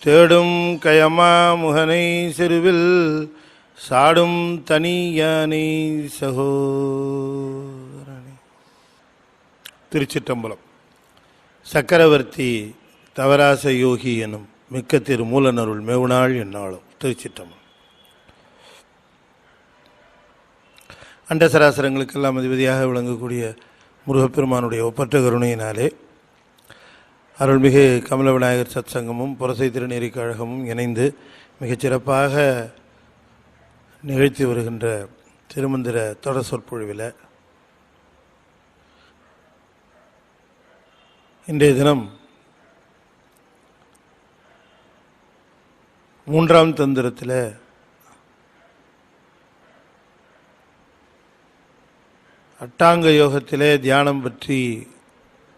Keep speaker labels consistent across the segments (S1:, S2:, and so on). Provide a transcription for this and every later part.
S1: தேடும் கயமா முகனை செருவில் சாடும் தனியானை சகோதரனே. திருச்சிற்றம்பலம். சக்கரவர்த்தி தவராச யோகி எனும் மிக்க திரு மூலனருள் மேவுநாள் என்னாலும். திருச்சிற்றம்பலம். அண்டசராசரங்களுக்கெல்லாம் அதிபதியாக விளங்கக்கூடிய முருகப்பெருமானுடைய ஒப்பற்ற கருணையினாலே அருள்மிகு கமல விநாயகர் சத் சங்கமும் புரசை திருநெறி கழகமும் இணைந்து மிகச்சிறப்பாக நிகழ்த்தி வருகின்ற திருமந்திர தொடர் சொற்பொழிவில் இன்றைய தினம் 3ஆம் தந்திரத்தில் அட்டாங்க யோகத்திலே தியானம் பற்றி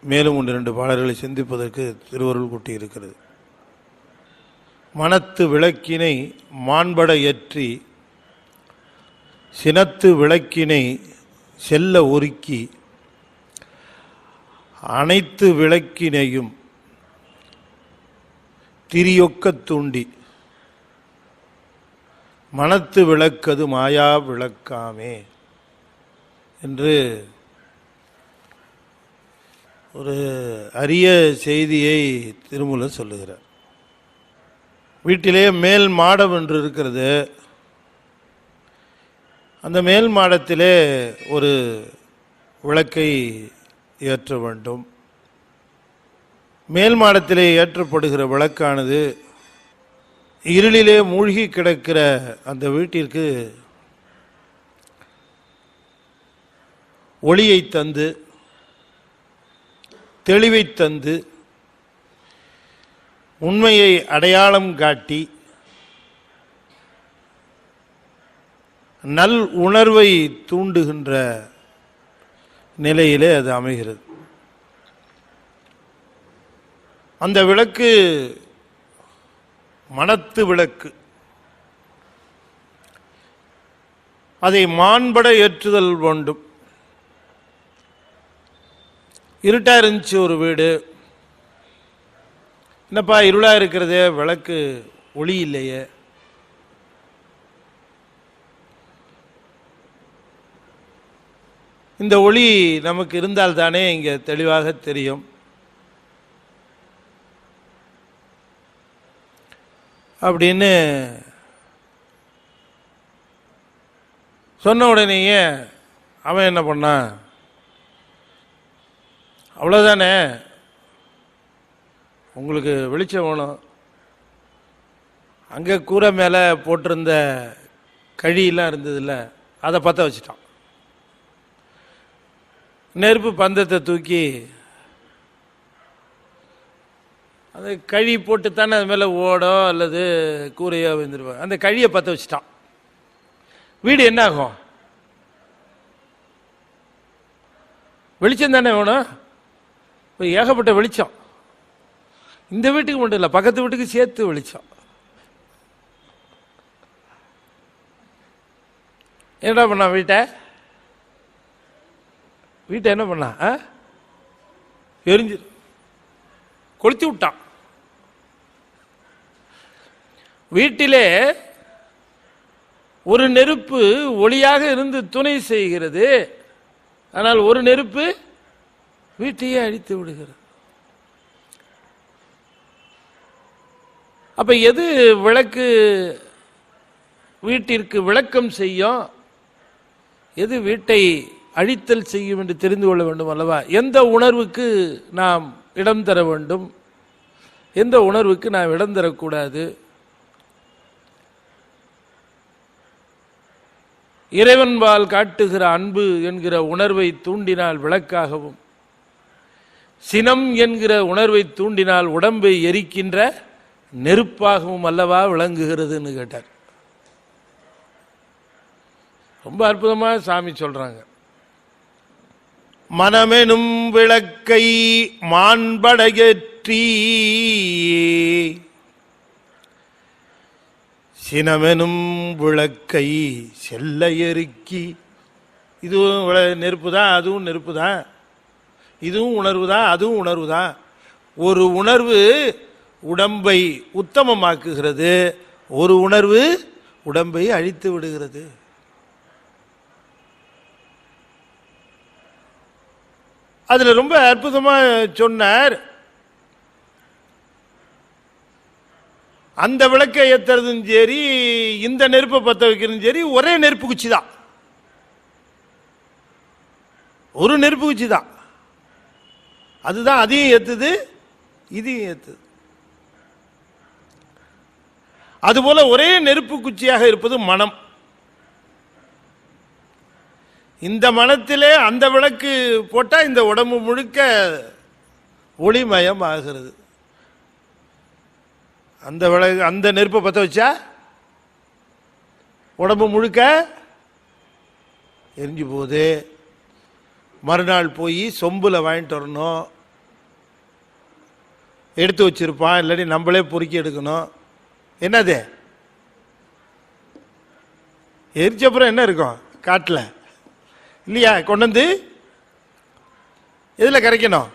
S1: மேலும் 1-2 பாடல்களை சிந்திப்பதற்கு திருவருள் கூட்டியிருக்கிறது. மனத்து விளக்கினை மாண்பட ஏற்றி சினத்து விளக்கினை செல்ல ஒருக்கி அனைத்து விளக்கினையும் திரியொக்க தூண்டி மனத்து விளக்கது மாயா விளக்காமே என்று ஒரு அரிய செய்தியை திருமூலர் சொல்லுகிறார். வீட்டிலே மேல் மாடம் என்று இருக்கிறது. அந்த மேல் மாடத்திலே ஒரு விளக்கை ஏற்ற வேண்டும். மேல் மாடத்திலே ஏற்றப்படுகிற விளக்கானது இருளிலே மூழ்கி கிடக்கிற அந்த வீட்டிற்கு ஒளியை தந்து தெளிவை தந்து உண்மையை அடையாளம் காட்டி நல் உணர்வை தூண்டுகின்ற நிலையிலே அது அமைகிறது. அந்த விளக்கு மனத்து விளக்கு. அதை மாண்பட ஏற்றுதல் வேண்டும். இருட்டா இருந்துச்சு ஒரு வீடு. என்னப்பா இருளா இருக்கிறதே, விளக்கு ஒளி இல்லையே. இந்த ஒளி நமக்கு இருந்தால் தானே இங்கே தெளிவாக தெரியும். அப்படின்னு சொன்ன உடனேயே அவன் என்ன பண்ணான், அவ்வளோதானே, உங்களுக்கு வெளிச்சம் வேணும். அங்கே கூரை மேலே போட்டிருந்த கழியெல்லாம் இருந்ததில்ல, அதை பற்ற வச்சுட்டான். நெருப்பு பந்தத்தை தூக்கி அந்த கழி போட்டு தானே அது மேலே ஓடோ அல்லது கூரையோ வந்துடுவாங்க. அந்த கழியை பற்ற வச்சுட்டான். வீடு என்ன ஆகும்? வெளிச்சம் தானே வேணும். இப்போ ஏகப்பட்ட வெளிச்சம். இந்த வீட்டுக்கு மட்டும் இல்லை, பக்கத்து வீட்டுக்கு சேர்த்து வெளிச்சம். என்னடா பண்ணா வீட்டை என்ன பண்ணா? எரிஞ்சு கொளுத்தி விட்டான். வீட்டிலே ஒரு நெருப்பு ஒளியாக இருந்து துணை செய்கிறது. ஆனால் ஒரு நெருப்பு வீட்டையே அழித்து விடுகிறது. அப்ப எது விளக்கு வீட்டிற்கு விளக்கம் செய்யும், எது வீட்டை அழித்தல் செய்யும் என்று தெரிந்து கொள்ள வேண்டும் அல்லவா? எந்த உணர்வுக்கு நாம் இடம் தர வேண்டும், எந்த உணர்வுக்கு நாம் இடம் தரக்கூடாது. இறைவன்பால் காட்டுகிற அன்பு என்கிற உணர்வை தூண்டினால் விளக்காகவும், சினம் என்கிற உணர்வை தூண்டினால் உடம்பை எரிக்கின்ற நெருப்பாகவும் அல்லவா விளங்குகிறதுன்னு கேட்டார். ரொம்ப அற்புதமாக சாமி சொல்றாங்க. மனமெனும் விளக்கை மாண்படையற்றி சினமெனும் விளக்கை செல்ல எருக்கி. இதுவும் நெருப்பு தான், அதுவும் நெருப்பு தான். இதுவும் உணர்வு தான், அதுவும் உணர்வு தான். ஒரு உணர்வு உடம்பை உத்தமமாக்குகிறது, ஒரு உணர்வு உடம்பை அழித்து விடுகிறது. அதுல ரொம்ப அற்புதமா சொன்னார். அந்த விளக்கை ஏத்துறதும் சரி, இந்த நெருப்பை பற்ற வைக்கிறதும் சரி, ஒரே நெருப்பு குச்சி தான், ஒரு நெருப்பு குச்சி தான். அதுதான் அதையும் ஏத்துது, இதையும் ஏத்துது. அதுபோல ஒரே நெருப்பு குச்சியாக இருப்பது மனம். இந்த மனத்திலே அந்த விளக்கு போட்டா இந்த உடம்பு முழுக்க ஒளிமயம் ஆகிறது. அந்த விளக்கு, அந்த நெருப்பை பற்ற வச்சா உடம்பு முழுக்க எரிஞ்சு போகுது. மறுநாள் போய் சொம்புல வாங்கிட்டு வரணும், எடுத்து வச்சிருப்பான், இல்லாட்டி நம்மளே பொறுக்கி எடுக்கணும். என்னது எரிச்சப்புறம் என்ன இருக்கும் காட்டில் இல்லையா? கொண்டு வந்து எதில் கரைக்கணும்?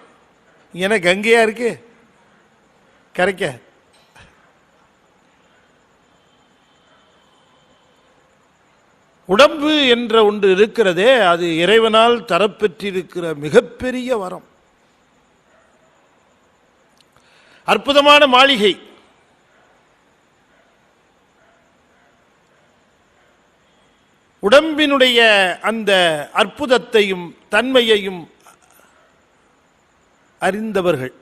S1: என்ன கங்கையா இருக்கு கரைக்க? உடம்பு என்ற ஒன்று இருக்கிறதே, அது இறைவனால் தரப்பெற்றிருக்கிற மிகப்பெரிய வரம், அற்புதமான மாளிகை. உடம்பினுடைய அந்த அற்புதத்தையும் தன்மையையும் அறிந்தவர்கள்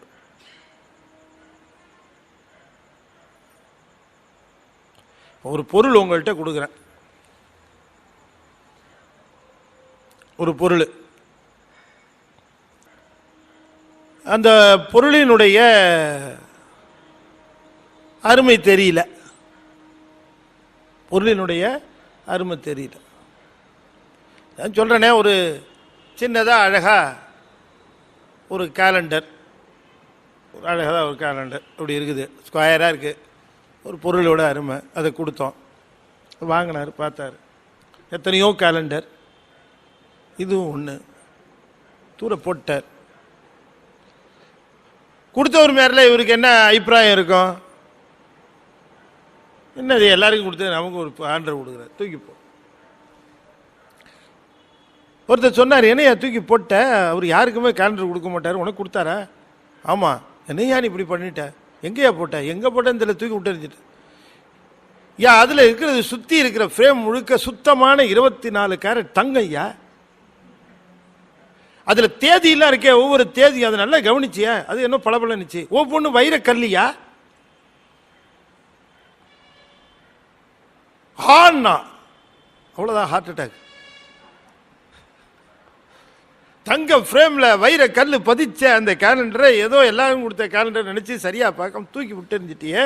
S1: ஒரு பொருள் உங்கள்கிட்ட கொடுக்குறேன், ஒரு பொருள், அந்த பொருளினுடைய அருமை தெரியல, பொருளினுடைய அருமை தெரியல. நான் சொல்கிறேனே, ஒரு சின்னதாக அழகாக ஒரு கேலண்டர், ஒரு அழகாக ஒரு கேலண்டர் அப்படி இருக்குது, ஸ்கொயராக இருக்குது, ஒரு பொருளோட அருமை. அதை கொடுத்தோம், வாங்கினார், பார்த்தார், எத்தனையோ கேலண்டர், இதுவும் ஒன்று, தூர போட்டார். கொடுத்தவர் மேரில் இவருக்கு என்ன அபிப்பிராயம் இருக்கும்? என்னது எல்லாருக்கும் கொடுத்து நமக்கு ஒரு ஆர்டர் கொடுக்குறாரு, தூக்கிப்போ. ஒருத்தர் சொன்னார், என்னையா தூக்கி போட்ட, அவர் யாருக்குமே கேலண்டர் கொடுக்க மாட்டார், உனக்கு கொடுத்தாரா? ஆமாம். என்னையா நீ இப்படி பண்ணிட்ட? எங்கேயா போட்ட? எங்கே போட்டேன்னு தெரியல, தூக்கி விட்டு எறிஞ்சிட்டு. யா அதில் இருக்கிறது, சுற்றி இருக்கிற ஃப்ரேம் முழுக்க சுத்தமான 24 கேரட் தங்கம் ஐயா. அதில் தேதியெல்லாம் இருக்கே, ஒவ்வொரு தேதி, அதை நல்லா கவனிச்சியா? அது என்ன பளபளன்னுச்சு, ஒவ்வொன்றும் வைர கல்லியா? ஆனா அவ்வளோதான், ஹார்ட் அட்டாக். தங்க ஃப்ரேம்ல வைர கல் பதிச்ச அந்த கேலண்டரை ஏதோ எல்லாரும் கொடுத்த கேலண்டர் நினைச்சு சரியா பார்க்காம தூக்கி விட்டு இருந்துட்டியே.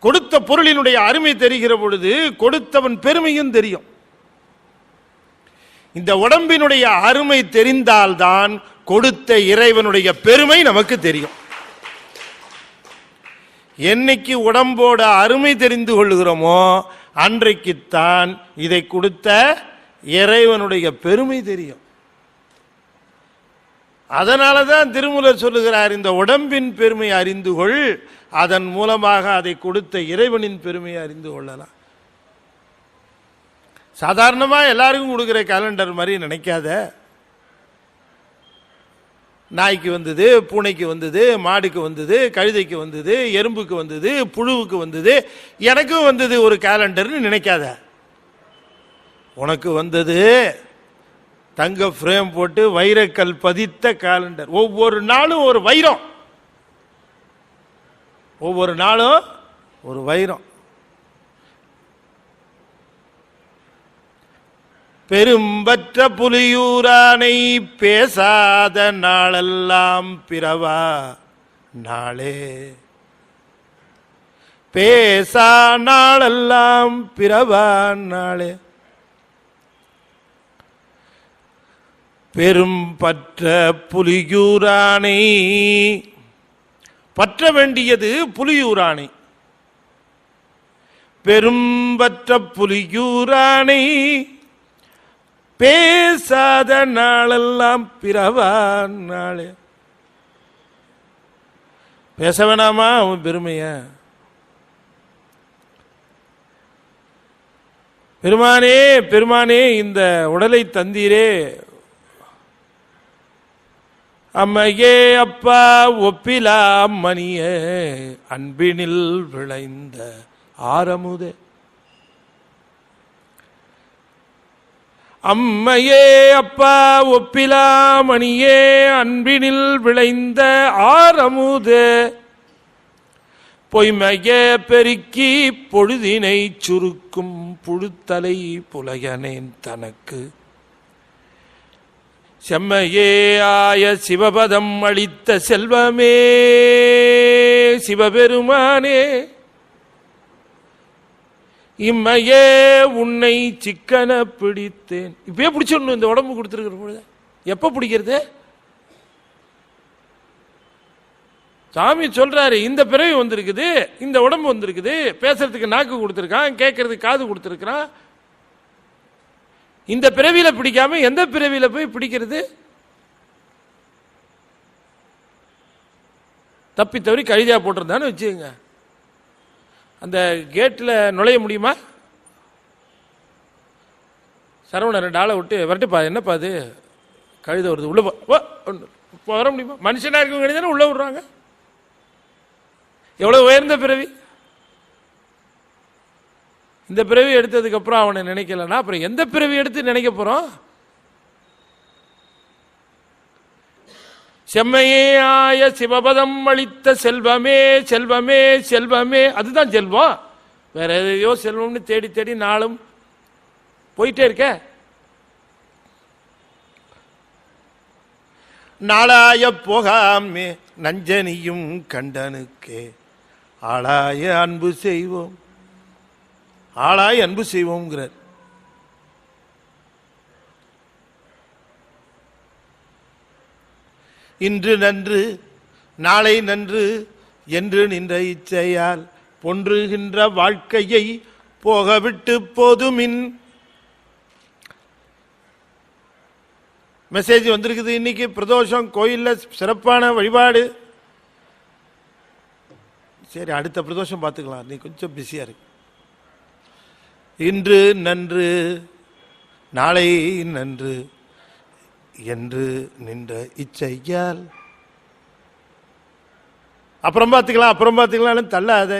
S1: கொடுத்த பொருளினுடைய அருமை தெரிகிற பொழுது கொடுத்தவன் பெருமையும் தெரியும். இந்த உடம்பினுடைய அருமை தெரிந்தால்தான் கொடுத்த இறைவனுடைய பெருமை நமக்கு தெரியும். என்னைக்கு உடம்போட அருமை தெரிந்து கொள்ளுகிறோமோ அன்றைக்குத்தான் இதை கொடுத்த இறைவனுடைய பெருமை தெரியும். அதனால தான் திருமூலர் சொல்லுகிறார், இந்த உடம்பின் பெருமை அறிந்து கொள், அதன் மூலமாக அதை கொடுத்த இறைவனின் பெருமையை அறிந்து கொள்ளலாம். சாதாரணமாக எல்லாருக்கும் கொடுக்குற கேலண்டர் மாதிரி நினைக்காத. நாய்க்கு வந்தது, பூனைக்கு வந்தது, மாடுக்கு வந்தது, கழுதைக்கு வந்தது, எறும்புக்கு வந்தது, புழுவுக்கு வந்தது, எனக்கும் வந்தது ஒரு கேலண்டர்னு நினைக்காத. உனக்கு வந்தது தங்க ஃப்ரேம் போட்டு வைரக்கல் பதித்த கேலண்டர். ஒவ்வொரு நாளும் ஒரு வைரம், ஒவ்வொரு நாளும் ஒரு வைரம். பெரும்பற்ற புலியூரானை பேசாத நாளெல்லாம் பிறவா நாளே, பேசா நாளெல்லாம் பிறவா நாளே. பெரும் பற்ற புலியூரானை, பற்ற வேண்டியது புலியூரானை. பெரும்பற்ற புலியூரானை பேசாத நாளெல்லாம் பிறவா நாளே. பேச வேணாமா அவன் பெருமைய? பெருமானே பெருமானே இந்த உடலை தந்தீரே, அம்மையே அப்பா ஒப்பிலா மணிய அன்பினில் விளைந்த ஆரமுதே. அம்மையே அப்பா ஒப்பிலா மணியே அன்பினில் விளைந்த ஆரமுதே, பொய்மையே பெருக்கி பொழுதினை சுருக்கும் புழுத்தலை புலையனேன் தனக்கு, செம்மையே ஆய சிவபதம் அளித்த செல்வமே சிவபெருமானே, இம்மையே உன்னை சிக்கன பிடித்தேன். இப்பயே பிடிச்சிடணும் இந்த உடம்பு கொடுத்துருக்கிற பொழுது. எப்ப பிடிக்கிறது? சாமி சொல்றாரு, இந்த பிறவி வந்திருக்குது, இந்த உடம்பு வந்திருக்குது, பேசுறதுக்கு நாக்கு கொடுத்துருக்கான், கேட்கறதுக்கு காது கொடுத்துருக்கான். இந்த பிறவியில பிடிக்காம எந்த பிறவியில போய் பிடிக்கிறது? தப்பி தவறி கழுதியா போட்டிருந்தான்னு வச்சுக்கோங்க, அந்த கேட்டில் நுழைய முடியுமா? சரவண 2 ஆளை விட்டு வரட்டுப்பா, என்னப்பா அது கழுத வருது உள்ள வர முடியுமா? மனுஷனா இருக்கவங்க தானே உள்ள விடுறாங்க. எவ்வளவு உயர்ந்த பிறவி! இந்த பிறவி எடுத்ததுக்கு அப்புறம் அவனை நினைக்கலன்னா அப்புறம் எந்த பிறவி எடுத்து நினைக்க போறோம்? செம்மையே ஆய சிவபதம் அளித்த செல்வமே செல்வமே செல்வமே, அதுதான் செல்வம். வேற எதையோ செல்வம்னு தேடி தேடி நாளும் போயிட்டே இருக்க. நாளாய போகாமே நஞ்சனியும் கண்டனுக்கே, ஆளாய அன்பு செய்வோம், ஆளாய் அன்பு செய்வோம்ங்கிறார். இன்று நன்று நாளை நன்று என்று நின்ற இச்சையால் பொன்றுகின்ற வாழ்க்கையை போகவிட்டு போதுமின். மெசேஜ் வந்திருக்குது. இன்னைக்கு பிரதோஷம், கோயில்ல சிறப்பான வழிபாடு. சரி, அடுத்த பிரதோஷம் பார்த்துக்கலாம், நீ கொஞ்சம் பிஸியா இருக்கு. இன்று நன்று நாளை நன்று என்று நின்ற இச்சையால் அப்புறம் பார்த்துக்கலாம் அப்புறம் பார்த்துக்கலாம் தள்ளாத.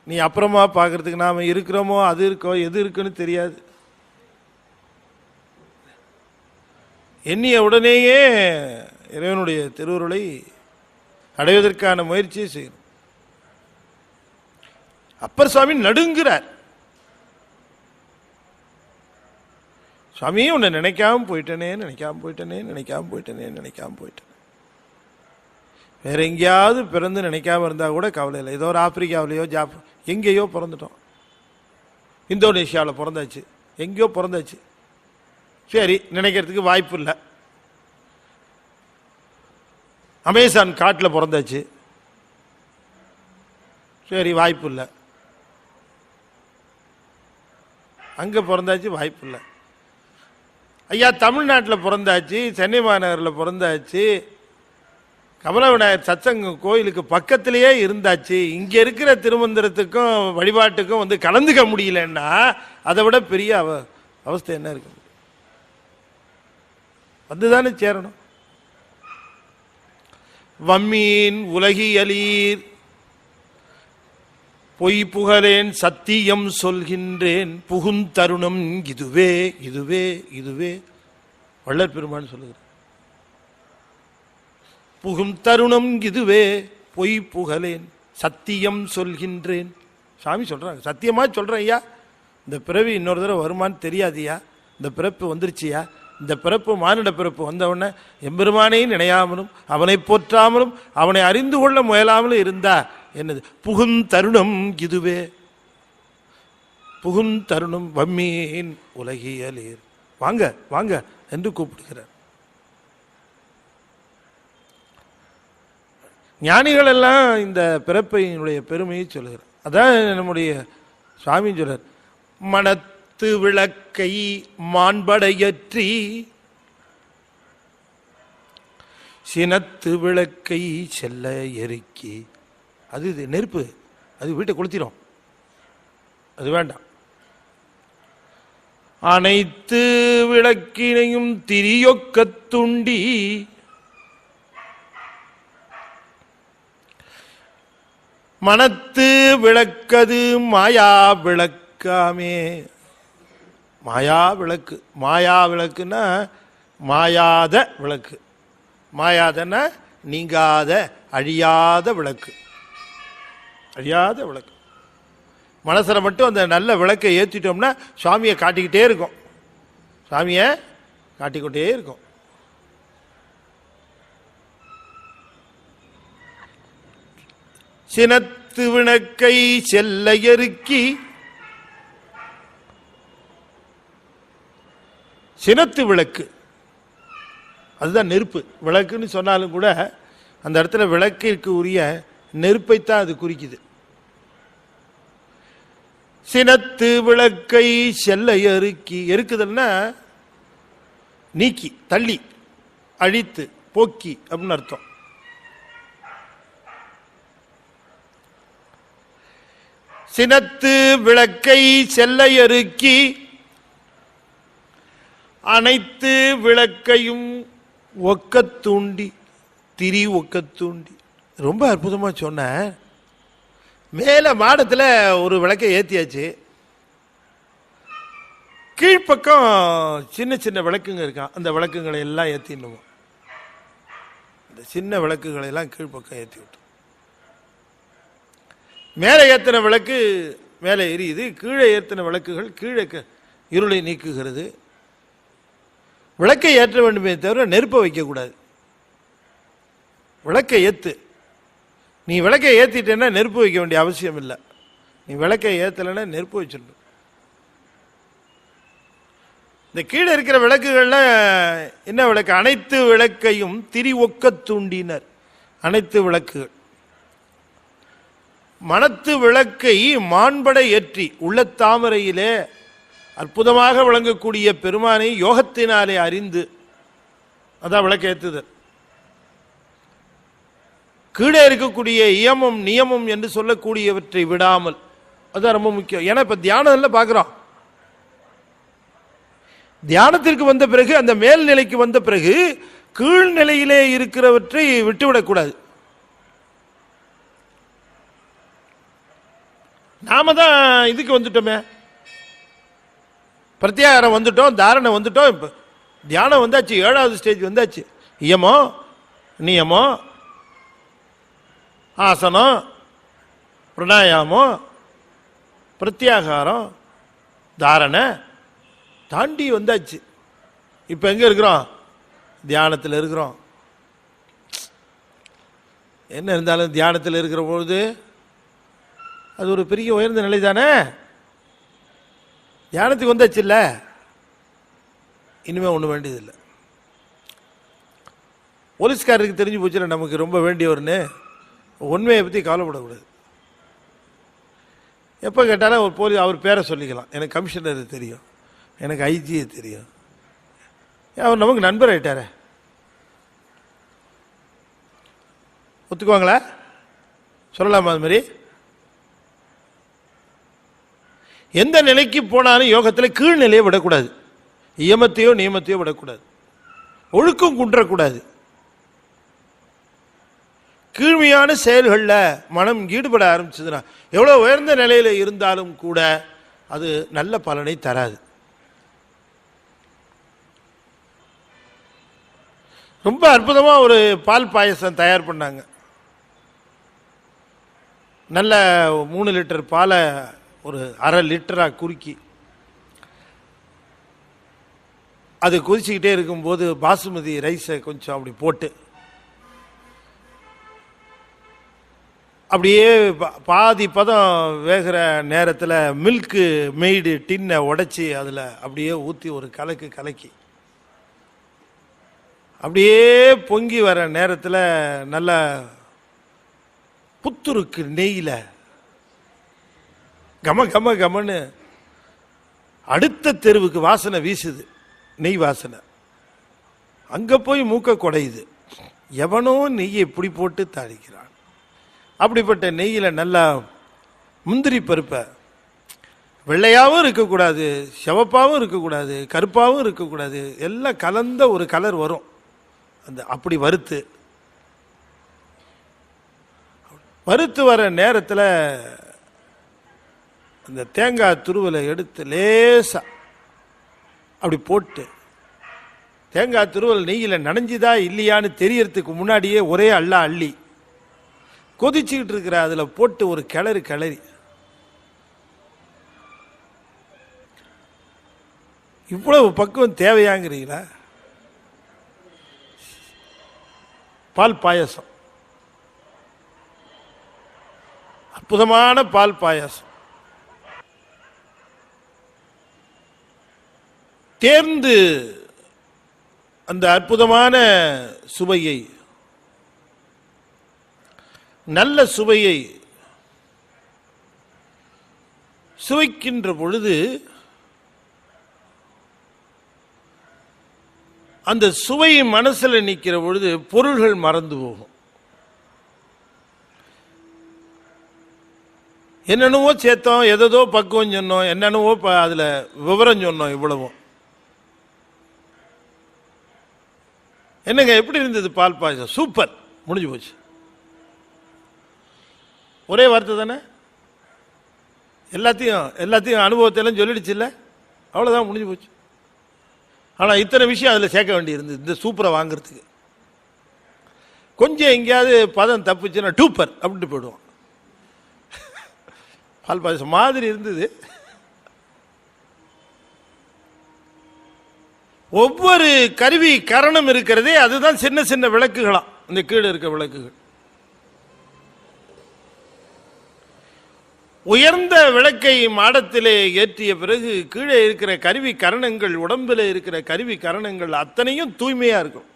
S1: நீ அப்புறமா பார்க்கறதுக்கு நாம இருக்கிறோமோ அது இருக்கோ எது இருக்குன்னு தெரியாது. எண்ணிய உடனேயே இறைவனுடைய திருவருளை அடைவதற்கான முயற்சியை செய்யணும். அப்பர் சுவாமி நடுங்கிறார். சுவாமி உன்னை நினைக்காம போயிட்டனே நினைக்காம போயிட்டனே நினைக்காம போயிட்டனே நினைக்காம போயிட்டேன். வேற எங்கேயாவது பிறந்து நினைக்காம இருந்தா கூட கவலை இல்லை. ஏதோ ஒரு ஆப்பிரிக்காவிலேயோ எங்கேயோ பிறந்துட்டோம். இந்தோனேஷியாவில் பிறந்தாச்சு, எங்கேயோ பிறந்தாச்சு, சரி நினைக்கிறதுக்கு வாய்ப்பு இல்லை. அமேசான் காட்டில் பிறந்தாச்சு, சரி வாய்ப்பு இல்லை. அங்கே பிறந்தாச்சு, வாய்ப்பு இல்லை. ஐயா தமிழ்நாட்டில் பிறந்தாச்சு, சென்னை மாநகரில் பிறந்தாச்சு, கமல விநாயகர் சத்சங்கம் கோயிலுக்கு பக்கத்திலேயே இருந்தாச்சு. இங்கே இருக்கிற திருமந்திரத்துக்கும் வழிபாட்டுக்கும் வந்து கலந்துக்க முடியலன்னா அதை விட பெரிய அவஸ்தை என்ன இருக்கு? வந்துதானே சேரணும். வம்மீன் உலகியலீர் பொய் புகழேன் சத்தியம் சொல்கின்றேன் புகுந்தருணம் இதுவே இதுவே இதுவே. வள்ளற் பெருமான் சொல்லுகிறார், புகும் தருணம் இதுவே பொய் புகழேன் சத்தியம் சொல்கின்றேன். சாமி சொல்றாங்க, சத்தியமா சொல்றேன் ஐயா, இந்த பிறவி இன்னொரு தடவை வருமானு தெரியாதியா, இந்த பிறப்பு வந்துருச்சியா, இந்த பிறப்பு மானிட பிறப்பு வந்தவுடனே எம்பெருமானையும் நினையாமலும் அவனை போற்றாமலும் அவனை அறிந்து கொள்ள முயலாமலும் இருந்தா என்னது? புகுந்தருணம் இதுவே, புகுந்தருணம் வம்மீன் உலகியலீர், வாங்க வாங்க என்று கூப்பிடுகிறார். ஞானிகள் எல்லாம் இந்த பிறப்பையினுடைய பெருமையை சொல்லுகிறார். அதான் நம்முடைய சுவாமி சொல்றார், மனத்து விளக்கை மாண்படையற்றி சினத்து விளக்கை செல்ல எருக்கி. அது இது நெருப்பு, அது வீட்டை கொளுத்திடும், அது வேண்டாம். அனைத்து விளக்கினையும் திரியொக்கத் துண்டி. மனத்து விளக்கது மாயா விளக்காமே. மாயா விளக்கு, மாயா விளக்குன்னா மாயாத விளக்கு. மாயாதன்னா நீங்காத அழியாத விளக்கு, அழியாத விளக்கு. மனசில் மட்டும் அந்த நல்ல விளக்கை ஏற்றிட்டோம்னா சுவாமியை காட்டிக்கிட்டே இருக்கும், சுவாமியை காட்டிக்கிட்டே இருக்கும். சினத்து விளக்கை செல்ல எருக்கி. சினத்து விளக்கு அதுதான் நெருப்பு. விளக்குன்னு சொன்னாலும் கூட அந்த இடத்துல விளக்கிற்கு உரிய நெருப்பைத்தான் அது குறிக்குது. சினத்து விளக்கை செல்ல எருக்கி. எருக்குதல்னா நீக்கி, தள்ளி, அழித்து, போக்கி அப்படின்னு அர்த்தம். சினத்து விளக்கை செல்ல எருக்கி. அனைத்து விளக்கையும் ஒக்கத்தூண்டி, திரி ஒக்கத்தூண்டி. ரொம்ப அற்புதமா சொன்ன. மேல மாடத்தில் ஒரு விளக்கை ஏற்றியாச்சு, கீழ்ப்பக்கம் சின்ன சின்ன விளக்குங்க இருக்கான். அந்த விளக்குகளை எல்லாம் ஏற்றிடணும். இந்த சின்ன விளக்குகளை எல்லாம் கீழ்ப்பக்கம் ஏற்றி விட்டு, மேலே ஏற்றின விளக்கு மேலே எரியுது, கீழே ஏற்றின விளக்குகள் கீழே இருளை நீக்குகிறது. விளக்கை ஏற்ற வேண்டுமே தவிர நெருப்பை வைக்கக்கூடாது. விளக்கை ஏற்று. நீ விளக்கை ஏற்றிட்டேன்னா நெருப்பு வைக்க வேண்டிய அவசியம் இல்லை. நீ விளக்கை ஏற்றலைன்னா நெருப்பு வச்சிடணும். இந்த கீழே இருக்கிற விளக்குகள்ல என்ன விளக்கு? அனைத்து விளக்கையும் திரி ஒக்க தூண்டினர். அனைத்து விளக்குகள். மனத்து விளக்கை மாண்பட ஏற்றி உள்ளத்தாமரையிலே அற்புதமாக விளங்கக்கூடிய பெருமானை யோகத்தினாலே அறிந்து, அதான் விளக்க ஏற்றுதல். கீழே இருக்கக்கூடிய இயமம் நியமம் என்று சொல்லக்கூடியவற்றை விடாமல், அதுதான் ரொம்ப முக்கியம். ஏன்னா இப்ப தியானம்ல பார்க்கிறோம், தியானத்திற்கு வந்த பிறகு, அந்த மேல்நிலைக்கு வந்த பிறகு கீழ்நிலையிலே இருக்கிறவற்றை விட்டுவிடக்கூடாது. நாம தான் இதுக்கு வந்துட்டோமே, பிரத்யாகாரம் வந்துட்டோம், தாரணை வந்துட்டோம், இப்போ தியானம் வந்தாச்சு, 7வது ஸ்டேஜ் வந்தாச்சு. இயமோ நியமோ ஆசனம் பிராணாயாமம் பிரத்யாகாரம் தாரணை தாண்டி வந்தாச்சு. இப்போ எங்கே இருக்கிறோம்? தியானத்தில் இருக்கிறோம். என்ன இருந்தாலும் தியானத்தில் இருக்கிற பொழுது அது ஒரு பெரிய உயர்ந்த நிலை தானே. தியானத்துக்கு வந்தாச்சு இல்லை, இனிமே ஒன்றும் வேண்டியதில்லை. போலீஸ்காரருக்கு தெரிஞ்சு போச்சுல நமக்கு ரொம்ப வேண்டியவர்னு, உண்மையை பற்றி கவலைப்படக்கூடாது. எப்போ கேட்டாலும் ஒரு அவர் பேரை சொல்லிக்கலாம். எனக்கு கமிஷனர் தெரியும், எனக்கு ஐஜியை தெரியும், அவர் நமக்கு நண்பர் ஆயிட்டாரே. ஒத்துக்குவாங்களா? சொல்லலாமா அது மாதிரி? எந்த நிலைக்கு போனாலும் யோகத்தில் கீழ்நிலையை விடக்கூடாது, இயமத்தையோ நியமத்தையோ விடக்கூடாது, ஒழுக்கம் குன்றக்கூடாது. கீழ்மையான செயல்களில் மனம் ஈடுபட ஆரம்பிச்சதுன்னா எவ்வளோ உயர்ந்த நிலையில் இருந்தாலும் கூட அது நல்ல பலனை தராது. ரொம்ப அற்புதமாக ஒரு பால் பாயசம் தயார் பண்ணாங்க. நல்ல 3 லிட்டர் பாலை ஒரு 1/2 லிட்டராக குறுக்கி அது கொதிச்சுக்கிட்டே இருக்கும்போது பாசுமதி ரைஸை கொஞ்சம் அப்படி போட்டு அப்படியே பாதி பதம் வேகிற நேரத்தில் மில்க்கு மெய்டு டின்னை உடைச்சி அதில் அப்படியே ஊற்றி ஒரு கலக்கி அப்படியே பொங்கி வர நேரத்தில் நல்ல புத்துருக்கு நெய்யில் கம கம கமன்னு அடுத்த தெருவுக்கு வாசனை வீசுது, நெய் வாசனை. அங்கே போய் மூக்க குடையுது. எவனோ நெய்யை இப்படி போட்டு தாளிக்கிறான். அப்படிப்பட்ட நெய்யில் நல்லா முந்திரி பருப்பை வெள்ளையாகவும் இருக்கக்கூடாது, சிவப்பாகவும் இருக்கக்கூடாது, கருப்பாகவும் இருக்கக்கூடாது, எல்லாம் கலந்த ஒரு கலர் வரும். அப்படி வறுத்து வர நேரத்தில் அந்த தேங்காய் துருவலை எடுத்து லேசாக அப்படி போட்டு, தேங்காய் துருவல் நெய்யில் நனைஞ்சுதா இல்லையான்னு தெரியறதுக்கு முன்னாடியே ஒரே அள்ளி கொதிச்சுக்கிட்டு இருக்கிற அதில் போட்டு ஒரு கிளறி இவ்வளவு பக்குவம் தேவையாங்கிறீங்களா? பால் பாயசம், அற்புதமான பால் பாயசம். தேர்ந்து அந்த அற்புதமான சுவையை, நல்ல சுவையை சுவைக்கின்ற பொழுது அந்த சுவை மனசில் நிற்கிற பொழுது பொருள்கள் மறந்து போகும். என்னென்னவோ சேர்த்தோம், எதோ பக்குவம் சொன்னோம், என்னென்னவோ அதில் விவரம் சொன்னோம். இவ்வளவும் என்னங்க எப்படி இருந்தது பால் பாயசம்? சூப்பர், முடிஞ்சு போச்சு. ஒரே வார்த்தை தானே, எல்லாத்தையும் அனுபவத்தெல்லாம் சொல்லிடுச்சு இல்லை, அவ்வளோதான், முடிஞ்சு போச்சு. ஆனால் இத்தனை விஷயம் அதில் சேர்க்க வேண்டி இருந்தது இந்த சூப்பரை வாங்கிறதுக்கு. கொஞ்சம் எங்கேயாவது பதம் தப்புச்சுன்னா டூப்பர் அப்படின்ட்டு போயிடுவோம். பால் பாயசம் மாதிரி இருந்தது. ஒவ்வொரு கருவி கரணம் இருக்கிறதே அதுதான் சின்ன சின்ன விளக்குகளாம். இந்த கீழே இருக்க விளக்குகள் உயர்ந்த விளக்கை மாடத்திலே ஏற்றிய பிறகு கீழே இருக்கிற கருவி கரணங்கள், உடம்பில் இருக்கிற கருவி கரணங்கள் அத்தனையும் தூய்மையா இருக்கும்.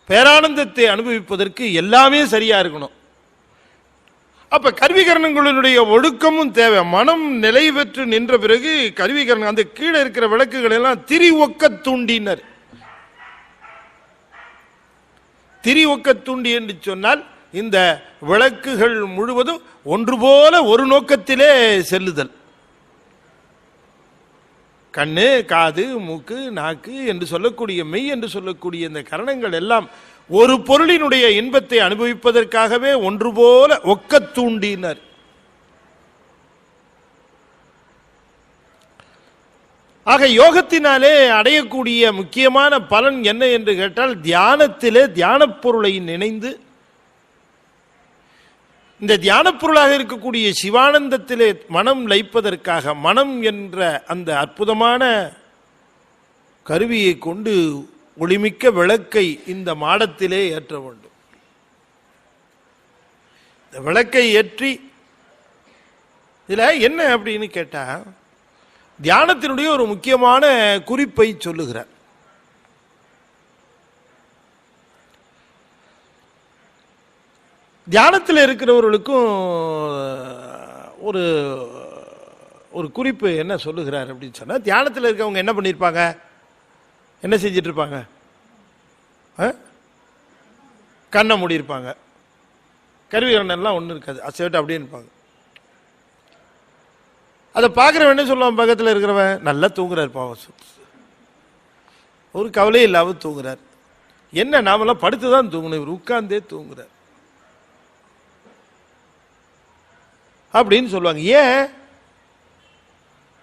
S1: பேரானந்தத்தை அனுபவிப்பதற்கு எல்லாமே சரியா இருக்கணும். அப்ப கருவிகரணங்களுடைய ஒழுக்கமும் தேவை. மனம் நிலை பெற்று நின்ற பிறகு கருவிகரணம், அந்த கீழே இருக்கிற விளக்குகள் எல்லாம் திரி ஒக்க தூண்டினர். திரி ஒக்க தூண்டி என்று சொன்னால் இந்த விளக்குகள் முழுவதும் ஒன்று போல ஒரு நோக்கத்திலே செல்லுதல். கண்ணு, காது, மூக்கு, நாக்கு என்று சொல்லக்கூடிய மெய் என்று சொல்லக்கூடிய இந்த கரணங்கள் எல்லாம் ஒரு பொருளினுடைய இன்பத்தை அனுபவிப்பதற்காகவே ஒன்று போல ஒக்க தூண்டினர். ஆக யோகத்தினாலே அடையக்கூடிய முக்கியமான பலன் என்ன என்று கேட்டால், தியானத்திலே தியான பொருளை நினைந்து இந்த தியான பொருளாக இருக்கக்கூடிய சிவானந்தத்திலே மனம் லயிப்பதற்காக மனம் என்ற அந்த அற்புதமான கருவியை கொண்டு ஒளிமிக்க விளக்கை இந்த மாடத்திலே ஏற்ற வேண்டும். இந்த விளக்கை ஏற்றி இதில் என்ன அப்படின்னு கேட்டா, தியானத்தினுடைய ஒரு முக்கியமான குறிப்பை சொல்லுகிறார். தியானத்தில் இருக்கிறவர்களுக்கும் ஒரு ஒரு குறிப்பு என்ன சொல்லுகிறார் அப்படின்னு சொன்னா, தியானத்தில் இருக்கவங்க என்ன பண்ணியிருப்பாங்க, என்ன செஞ்சிட்டு இருப்பாங்க? கண்ணை மூடி இருப்பாங்க, கருவிகரணெல்லாம் ஒன்றும் இருக்காது, அசைவிட்டு அப்படியே இருப்பாங்க. அதை பார்க்குறவன் என்ன சொல்லுவான், பக்கத்தில் இருக்கிறவன் நல்லா தூங்குறார் பாவம், ஒரு கவலையும் இல்லாமல் தூங்குறார். என்ன நாமெல்லாம் படுத்து தான் தூங்கணும், இவர் உட்கார்ந்தே தூங்குறார் அப்படின்னு சொல்லுவாங்க. ஏன்?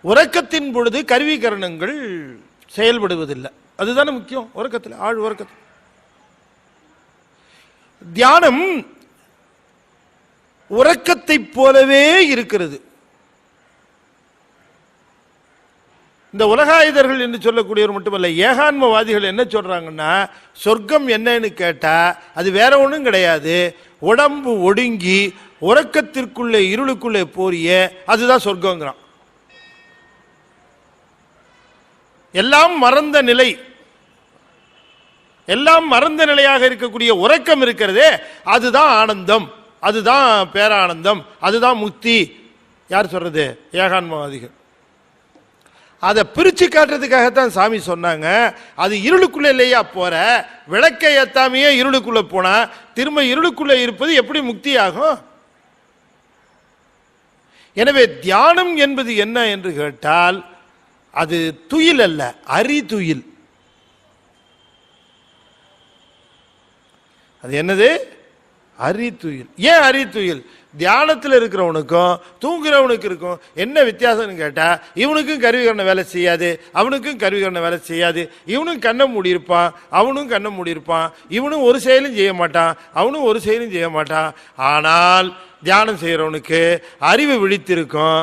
S1: உறக்கத்தின் பொழுது கருவிகரணங்கள் செயல்படுவதில்லை, அதுதானே முக்கியம். உறக்கத்தில், ஆழ் உறக்கத்தில். தியானம் உறக்கத்தை போலவே இருக்கிறது. இந்த உலகாயுதர்கள் என்று சொல்லக்கூடியவர் மட்டுமல்ல, ஏகான்மவாதிகள் என்ன சொல்றாங்கன்னா, சொர்க்கம் என்னன்னு கேட்டா அது வேற ஒன்றும் கிடையாது, உடம்பு ஒடுங்கி உறக்கத்திற்குள்ளே இருளுக்குள்ளே போறிய அதுதான் சொர்க்கங்கிறான். எல்லாம் மறந்த நிலை, எல்லாம் மறந்த நிலையாக இருக்கக்கூடிய உறக்கம் இருக்கிறதே, அதுதான் ஆனந்தம், அதுதான் பேரானந்தம், அதுதான் முக்தி. யார் சொல்றது? ஏகான்மவாதிகள். அதை பிரிச்சு காட்டுறதுக்காகத்தான் சாமி சொன்னாங்க. அது இருளுக்குள்ள இல்லையா போற, விளக்கை ஏத்தாமையே இருளுக்குள்ள போனா திரும்ப இருளுக்குள்ள இருப்பது எப்படி முக்தி ஆகும்? எனவே தியானம் என்பது என்ன என்று கேட்டால் அது துயில் அல்ல, அறிதுயில். அது என்னது? அறிதுயில். ஏன் அறிதுயில்? தியானத்தில் இருக்கிறவனுக்கும் தூங்குறவனுக்கு இருக்கும் என்ன வித்தியாசம்னு கேட்டா, இவனுக்கும் கருவிகரண வேலை செய்யாது, அவனுக்கும் கருவிகரண வேலை செய்யாது. இவனும் கண்ணை மூடி இருப்பான், அவனும் கண்ணை மூடி இருப்பான். இவனும் ஒரு செயலும் செய்ய மாட்டான், அவனும் ஒரு செயலும் செய்ய மாட்டான். ஆனால் தியானம் செய்யறவனுக்கு அறிவு விழித்திருக்கும்,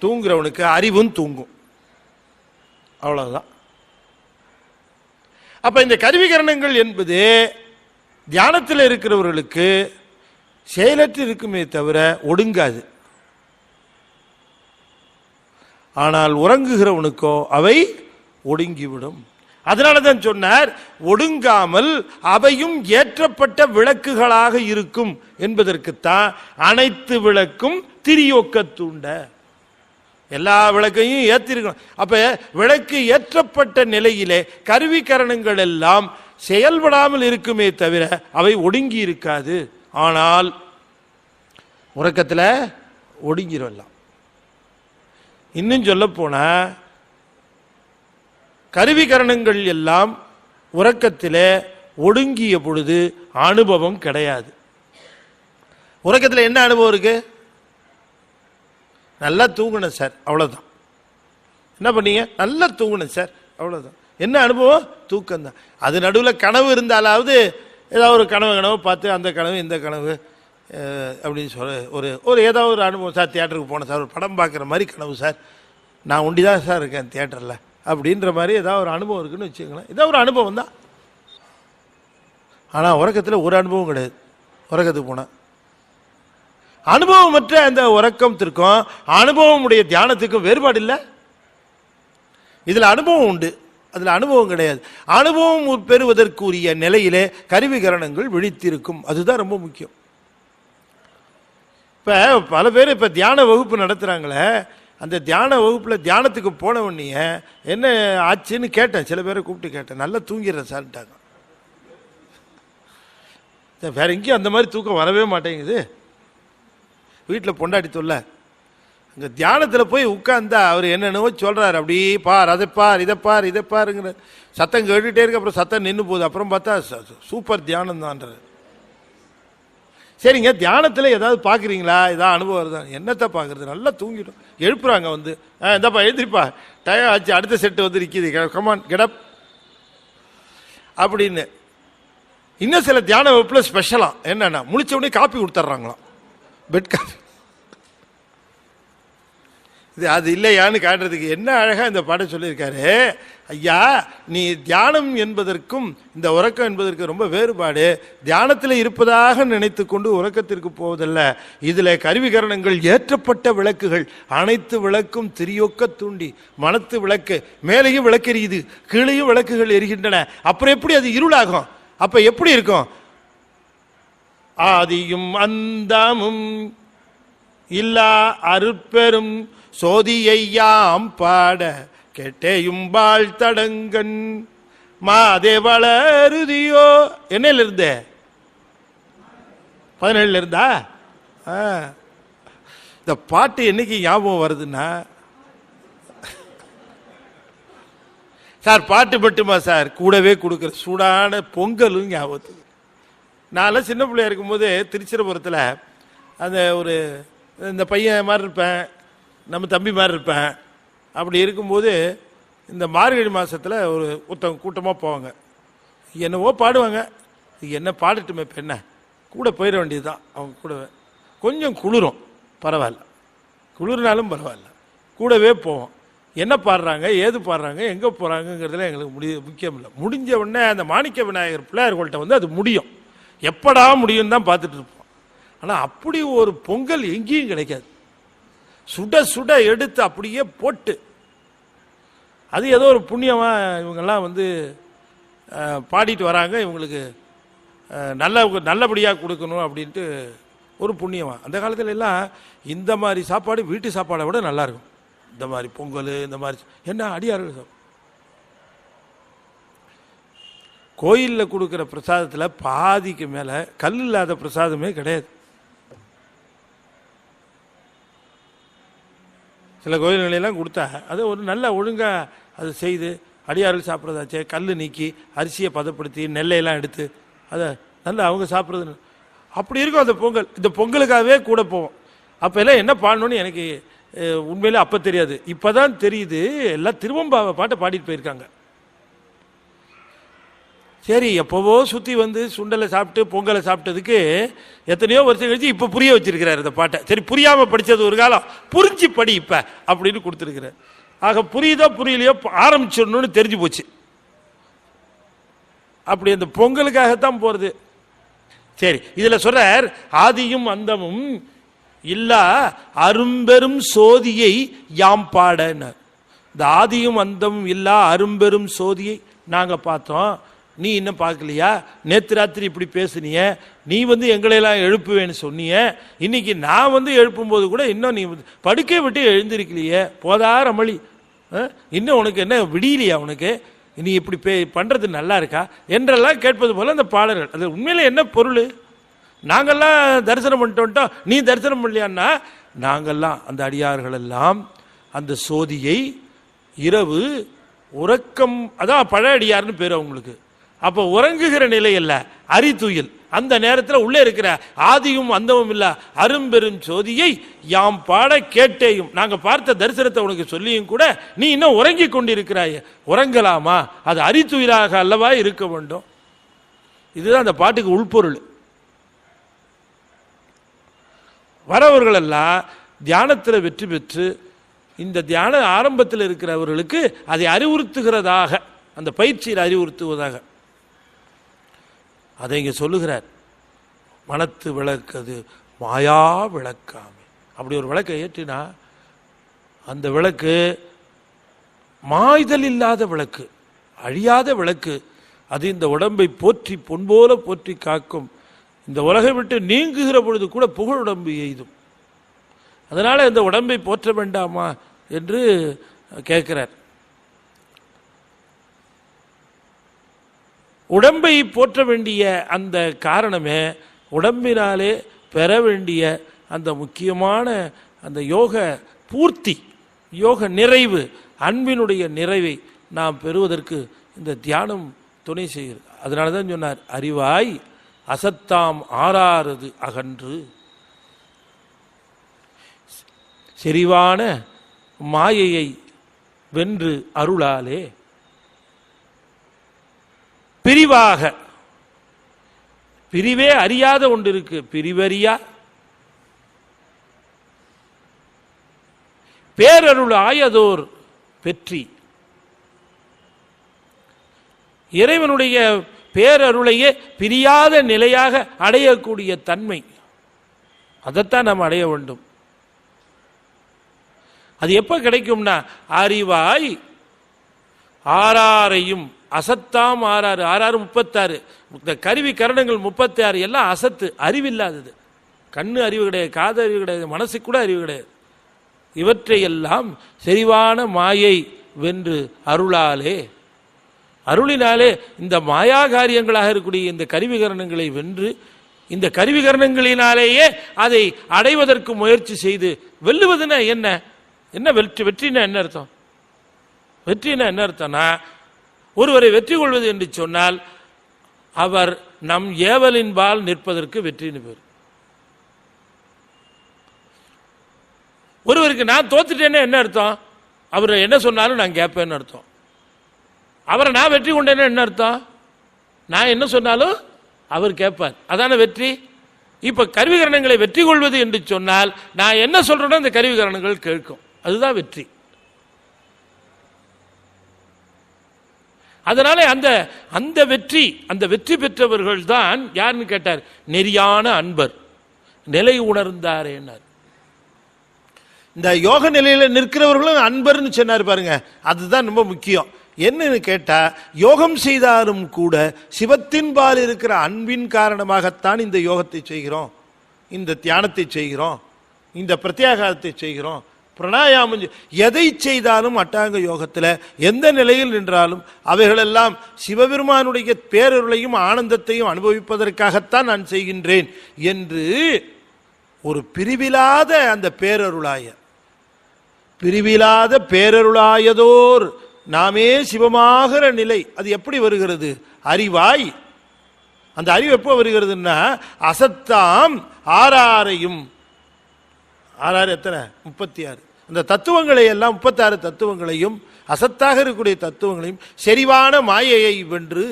S1: தூங்குறவனுக்கு அறிவும் தூங்கும். அவ்வளவுதான். அப்ப இந்த கருவிகரணங்கள் என்பது தியானத்தில் இருக்கிறவர்களுக்கு செயலற்று இருக்குமே தவிர ஒடுங்காது. ஆனால் உறங்குகிறவனுக்கோ அவை ஒடுங்கிவிடும். அதனால தான் சொன்னார், ஒடுங்காமல் அவையும் ஏற்றப்பட்ட விளக்குகளாக இருக்கும் என்பதற்குத்தான் அனைத்து விளக்கும் திரியோக்க தூண்ட. எல்லா விளக்கையும் ஏற்றிருக்கணும். அப்ப விளக்கு ஏற்றப்பட்ட நிலையிலே கருவிகரணங்கள் எல்லாம் செயல்படாமல் இருக்குமே தவிர அவை ஒடுங்கி இருக்காது. ஆனால் உறக்கத்தில் ஒடுங்கிடலாம். இன்னும் சொல்ல போனா கருவிகரணங்கள் எல்லாம் உறக்கத்தில் ஒடுங்கிய பொழுது அனுபவம் கிடையாது. உறக்கத்தில் என்ன அனுபவம் இருக்கு? நல்லா தூங்கணும் சார், அவ்வளவுதான். என்ன பண்ணீங்க? நல்லா தூங்கணும் சார், அவ்வளவுதான். என்ன அனுபவம்? தூக்கம் தான். அது நடுவில் கனவு இருந்தாலாவது ஏதாவது ஒரு கனவு பார்த்து அந்த கனவு இந்த கனவு அப்படின்னு சொல்ல ஒரு ஏதாவது ஒரு அனுபவம் சார். தியேட்டருக்கு போனேன் சார், ஒரு படம் பார்க்குற மாதிரி கனவு சார், நான் ஒண்டி தான் சார் இருக்கேன் தியேட்டரில் அப்படின்ற மாதிரி ஏதாவது ஒரு அனுபவம் இருக்குன்னு வச்சுக்கோங்களேன். ஏதாவது ஒரு அனுபவம் தான். ஆனால் உறக்கத்தில் ஒரு அனுபவம் கிடையாது. உறக்கத்துக்கு போனால் அனுபவமற்ற அந்த உறக்கத்திற்கும் அனுபவம் உடைய தியானத்துக்கும் வேறுபாடு இல்லை. இதில் அனுபவம் உண்டு, அதில் அனுபவம் கிடையாது. அனுபவம் பெறுவதற்குரிய நிலையிலே கருவிகரணங்கள் விழித்திருக்கும். அதுதான் ரொம்ப முக்கியம். இப்போ பல பேர் இப்போ தியான வகுப்பு நடத்துகிறாங்களே, அந்த தியான வகுப்பில் தியானத்துக்கு போன உடனே என்ன ஆச்சுன்னு கேட்டேன். சில பேரை கூப்பிட்டு கேட்டேன், நல்லா தூங்கிடுறேன் சார்ட்டாங்க. வேற எங்கேயும் அந்த மாதிரி தூக்கம் வரவே மாட்டேங்குது. வீட்டில் பொண்டாட்டி தொல்ல. அங்கே தியானத்தில் போய் உட்கார்ந்தா அவர் என்னென்னவோ சொல்கிறார். அப்படி பார், அதை பார், இதை பார், இதை பாருங்கிற சத்தம் கேட்டுகிட்டே இருக்கு. அப்புறம் சத்தம் நின்று போகுது. அப்புறம் பார்த்தா சூப்பர் தியானம் தான்றார். சரிங்க, தியானத்தில் ஏதாவது பார்க்குறீங்களா? ஏதாவது அனுபவம் வருதா? என்னத்தை பார்க்குறது? நல்லா தூங்கிட்டோம். எழுப்புறாங்க வந்து, இந்தாப்பா எழுந்திரிப்பா, டயம் ஆச்சு, அடுத்த செட்டு வந்து நிற்கிது, கமான் கெடப் அப்படின்னு. இன்னும் சில தியான வகுப்பில் ஸ்பெஷலாக என்னென்னா முழிச்ச உடனே காப்பி கொடுத்துட்றாங்களாம், பெட் காஃபி. இது அது இல்லையான்னு காட்டுறதுக்கு என்ன அழகாக இந்த பாட்டை சொல்லியிருக்காரு. ஐயா, நீ தியானம் என்பதற்கும் இந்த உறக்கம் என்பதற்கு ரொம்ப வேறுபாடு. தியானத்தில் இருப்பதாக நினைத்து கொண்டு உறக்கத்திற்கு போவதல்ல. இதில் கருவிகரணங்கள் ஏற்றப்பட்ட விளக்குகள், அனைத்து விளக்கும் திரியோக்க தூண்டி. மனத்து விளக்கு மேலேயும் விளக்கு எரியுது, கீழேயும் விளக்குகள் எரிகின்றன. அப்புறம் எப்படி அது இருளாகும்? அப்ப எப்படி இருக்கும்? ஆதியும் அந்தமும் இல்லா அருட்பெரும் சோதியையாம் பாட கெட்டேயும் வாழ்த்தடங்கன் மாதே வளருதியோ. என்னையில இருந்தே 17 இருந்தா இந்த பாட்டு என்னைக்கு ஞாபகம் வருதுன்னா, சார் பாட்டு மட்டுமா சார், கூடவே கொடுக்குற சூடான பொங்கலும் ஞாபகத்துக்கு. நான்லாம் சின்ன பிள்ளையா இருக்கும்போது திருச்சிரபுரத்தில் அந்த ஒரு இந்த பையன் மாதிரி இருப்பேன், நம்ம தம்பி மாதிரி இருப்பேன். அப்படி இருக்கும்போது இந்த மார்கழி மாதத்தில் ஒருத்தவங்க கூட்டமாக போவாங்க, என்னவோ பாடுவாங்க. என்ன பாடட்டுமே, இப்போ என்ன கூட போயிட வேண்டியது தான். அவங்க கூடவே கொஞ்சம் குளிரும், பரவாயில்ல, குளிர்னாலும் பரவாயில்ல, கூடவே போவோம். என்ன பாடுறாங்க, ஏது பாடுறாங்க, எங்கே போகிறாங்கங்கிறதுல எங்களுக்கு முக்கியம் இல்லை. முடிஞ்ச உடனே அந்த மாணிக்க விநாயகர் பிள்ளையார்கள்ட்ட வந்து அது முடியும், எப்படா முடியும் தான் பார்த்துட்டு இருப்போம். ஆனால் அப்படி ஒரு பொங்கல் எங்கேயும் கிடைக்காது. சுட சுட எடுத்து அப்படியே போட்டு, அது ஏதோ ஒரு புண்ணியமாக இவங்கெல்லாம் வந்து பாடிட்டு வராங்க, இவங்களுக்கு நல்லபடியாக கொடுக்கணும் அப்படின்ட்டு ஒரு புண்ணியமாக. அந்த காலத்துல எல்லாம் இந்த மாதிரி சாப்பாடு வீட்டு சாப்பாடை விட நல்லாயிருக்கும். இந்த மாதிரி பொங்கல் இந்த மாதிரி என்ன அடியார்கள் கோயிலில் கொடுக்குற பிரசாதத்தில் பாதிக்கு மேலே கல் இல்லாத பிரசாதமே கிடையாது. சில கோயில்களெல்லாம் கொடுத்தா அது ஒரு நல்ல ஒழுங்காக அது செய்து அடியார்கள் சாப்பிட்றதாச்சே, கல் நீக்கி அரிசியை பதப்படுத்தி நெல்லையெல்லாம் எடுத்து அதை நல்லா அவங்க சாப்பிட்றது அப்படி இருக்கும் அந்த பொங்கல். இந்த பொங்கலுக்காகவே கூட போவோம். அப்போ எல்லாம் என்ன பாடணும்னு எனக்கு உண்மையிலே அப்போ தெரியாது, இப்போ தான் தெரியுது. எல்லாம் திருவம்பாவை பாட்டை பாடிட்டு போயிருக்காங்க. சரி, எப்போவோ சுற்றி வந்து சுண்டலை சாப்பிட்டு பொங்கலை சாப்பிட்டதுக்கு எத்தனையோ வருஷம் கழிச்சு இப்போ புரிய வச்சிருக்கிறார் இந்த பாட்டை. சரி, புரியாமல் படித்தது ஒரு காலம், புரிஞ்சு படி இப்போ அப்படின்னு கொடுத்துருக்கிறார். ஆக புரியுதோ புரியலையோ ஆரம்பிச்சிடணும்னு தெரிஞ்சு போச்சு. அப்படி அந்த பொங்கலுக்காகத்தான் போகிறது. சரி, இதில் சொல்றார் ஆதியும் அந்தமும் இல்லா அரும்பெரும் சோதியை யாம் பாடனர். இந்த ஆதியும் அந்தமும் இல்லா அரும்பெரும் சோதியை நாங்கள் பார்த்தோம், நீ இன்னும் பார்க்கலையா? நேற்று ராத்திரி இப்படி பேசுனிய, நீ வந்து எங்களையெல்லாம் எழுப்புவேன்னு சொன்னிய, இன்னைக்கு நான் வந்து எழுப்பும்போது கூட இன்னும் நீ படுக்கை விட்டு எழுந்திருக்கலையே, போதார மொழி, இன்னும் உனக்கு என்ன விடியலையா? உனக்கு நீ இப்படி பண்ணுறது நல்லா இருக்கா என்றெல்லாம் கேட்பது போல அந்த பாடல்கள். அது உண்மையில என்ன பொருள்? நாங்கள்லாம் தரிசனம் பண்ணிட்டு வந்துட்டோம், நீ தரிசனம் பண்ணலையான்னா, நாங்கள்லாம் அந்த அடியார்கள் எல்லாம் அந்த சோதியை இரவு உறக்கம், அதான் பழ அடியார்னு பேர் அவங்களுக்கு. அப்போ உறங்குகிற நிலை அல்ல, அரித்துயில். அந்த நேரத்தில் உள்ளே இருக்கிற ஆதியும் அந்தமும் இல்ல அரும்பெரும் சோதியை யாம் பாட கேட்டேயும், நாங்கள் பார்த்த தரிசனத்தை உனக்கு சொல்லியும் கூட நீ இன்னும் உறங்கி கொண்டிருக்கிறாய். உறங்கலாமா? அது அரித்துயிலாக அல்லவா இருக்க வேண்டும். இதுதான் அந்த பாட்டுக்கு உள்பொருள். வரவர்களெல்லாம் தியானத்தில் வெற்றி பெற்று இந்த தியான ஆரம்பத்தில் இருக்கிறவர்களுக்கு அதை அறிவுறுத்துகிறதாக, அந்த பயிற்சியில் அறிவுறுத்துவதாக அதை இங்கே சொல்லுகிறார். மனத்து விளக்கது மாயா விளக்காமே. அப்படி ஒரு விளக்கை ஏற்றினா அந்த விளக்கு மாய்தல் இல்லாத விளக்கு, அழியாத விளக்கு. அது இந்த உடம்பை போற்றி பொன்போல போற்றி காக்கும். இந்த உலகை விட்டு நீங்குகிற பொழுது கூட புகழ் உடம்பு எய்தும். அதனால இந்த உடம்பை போற்ற வேண்டாமா என்று கேட்கிறார். உடம்பை போற்ற வேண்டிய அந்த காரணமே உடம்பினாலே பெற வேண்டிய அந்த முக்கியமான அந்த யோக பூர்த்தி, யோக நிறைவு, அன்பினுடைய நிறைவை நாம் பெறுவதற்கு இந்த தியானம் துணை செய்கிறது. அதனால தான் சொன்னார், அறிவாய் அசத்தாம் ஆறாரது அகன்று செறிவான மாயையை வென்று அருளாலே பிரிவாக, பிரிவே அறியாத ஒன்று இருக்கு, பிரிவறியா பேரருள் ஆயதோர் பெற்றி. இறைவனுடைய பேரருளையே பிரியாத நிலையாக அடையக்கூடிய தன்மை, அதைத்தான் நாம் அடைய வேண்டும். அது எப்ப கிடைக்கும்னா, அறிவாய் ஆறாரையும் அசத்தாம் ஆறாறு, 36 இந்த கருவி கரணங்கள் 36 எல்லாம் அசத்து, அறிவில்லாதது. கண்ணு அறிவு கிடையாது, காது அறிவு கிடையாது, மனசுக்கு கூட அறிவு கிடையாது. இவற்றையெல்லாம் செறிவான மாயை வென்று அருளாலே, அருளினாலே இந்த மாயா காரியங்களாக இருக்கக்கூடிய இந்த கருவிகரணங்களை வென்று, இந்த கருவிகரணங்களினாலேயே அதை அடைவதற்கு முயற்சி செய்து வெல்லுவதுன்னா என்ன? என்ன வெற்றி? வெற்றினா என்ன அர்த்தம்? வெற்றினா என்ன அர்த்தம்னா, ஒருவரை வெற்றி கொள்வது என்று சொன்னால் அவர் நம் ஏவலின்பால் நிற்பதற்கு வெற்றின்னு பேர். ஒருவருக்கு நான் தோத்துட்டேன்னு என்ன அர்த்தம்? அவர் என்ன சொன்னாலும் நான் கேட்பேன்னு அர்த்தம். அவரை நான் வெற்றி கொண்டேன்னு என்ன அர்த்தம்? நான் என்ன சொன்னாலும் அவர் கேட்பார், அதான வெற்றி. இப்ப கருவிகரணங்களை வெற்றி கொள்வது என்று சொன்னால் நான் என்ன சொல்றேனோ அந்த கருவிகரணங்கள் கேட்கும், அதுதான் வெற்றி. அதனால அந்த அந்த வெற்றி, அந்த வெற்றி பெற்றவர்கள் தான் யாருன்னு கேட்டார், நெறியான அன்பர் நிலை உணர்ந்தாரேனார். இந்த யோக நிலையில நிற்கிறவர்களும் அன்பர்னு சொன்னார் பாருங்க, அதுதான் ரொம்ப முக்கியம். என்னன்னு கேட்டா, யோகம் செய்தாலும் கூட சிவத்தின் பால் இருக்கிற அன்பின் காரணமாகத்தான் இந்த யோகத்தை செய்கிறோம், இந்த தியானத்தை செய்கிறோம், இந்த பிரத்யாகாரத்தை செய்கிறோம். பிராணாயாமம் எதை செய்தாலும் அட்டாங்க யோகத்தில் எந்த நிலையில் நின்றாலும் அவைகளெல்லாம் சிவபெருமானுடைய பேரருளையும் ஆனந்தத்தையும் அனுபவிப்பதற்காகத்தான் நான் செய்கின்றேன் என்று ஒரு பிரிவிலாத அந்த பிரிவிலாத பேரருளாயதோர் நாமே சிவமாகிற நிலை அது எப்படி வருகிறது? அறிவாய். அந்த அறிவு எப்போ வருகிறதுன்னா அசத்தாம் ஆறாரையும், ஆறாறு எத்தனை? 36. அந்த தத்துவங்களை எல்லாம் 36 தத்துவங்களையும் அசத்தாக இருக்கக்கூடிய தத்துவங்களையும் செறிவான மாயையை வென்று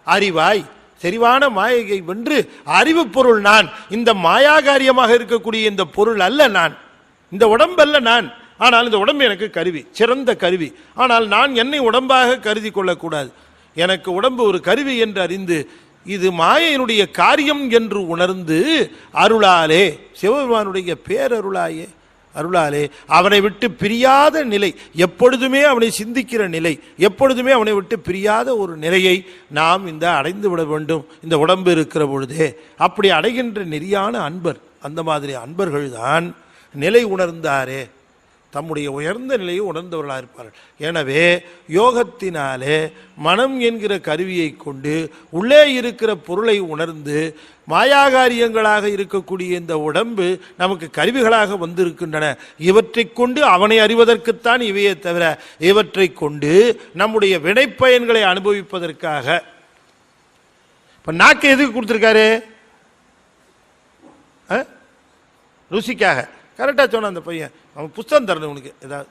S1: அறிவாய். செறிவான மாயையை வென்று அறிவு பொருள் நான். இந்த மாயாகாரியமாக இருக்கக்கூடிய இந்த பொருள் அல்ல நான், இந்த உடம்பல்ல நான். ஆனால் இந்த உடம்பு எனக்கு கருவி, சிறந்த கருவி. ஆனால் நான் என்னை உடம்பாக கருதி கொள்ளக்கூடாது. எனக்கு உடம்பு ஒரு கருவி என்று அறிந்து இது மாயையினுடைய காரியம் என்று உணர்ந்து அருளாலே, சிவபெருமானுடைய பேரருளாயே அருளாலே அவனை விட்டு பிரியாத நிலை, எப்பொழுதுமே அவனை சிந்திக்கிற நிலை, எப்பொழுதுமே அவனை விட்டு பிரியாத ஒரு நிலையை நாம் இந்த அடைந்து விட வேண்டும் இந்த உடம்பு இருக்கிற பொழுதே. அப்படி அடைகின்ற நெறியான அன்பர், அந்த மாதிரி அன்பர்கள் தான் நிலை உணர்ந்தாரே தம்முடைய உயர்ந்த நிலையை உணர்ந்தவர்களாக இருப்பார்கள். எனவே யோகத்தினாலே மனம் என்கிற கருவியை கொண்டு உள்ளே இருக்கிற பொருளை உணர்ந்து மாயாகாரியங்களாக இருக்கக்கூடிய இந்த உடம்பு நமக்கு கருவிகளாக வந்திருக்கின்றன. இவற்றை கொண்டு அவனை அறிவதற்குத்தான் இவையே தவிர இவற்றை கொண்டு நம்முடைய வினைப்பயன்களை அனுபவிப்பதற்காக. இப்ப நாக்கு எதுக்கு கொடுத்துருக்காரு? ருசிக்காக. கரெக்டாக சொன்னான் அந்த பையன். அவன் புஸ்தகம் தரணும் உனக்கு, ஏதாவது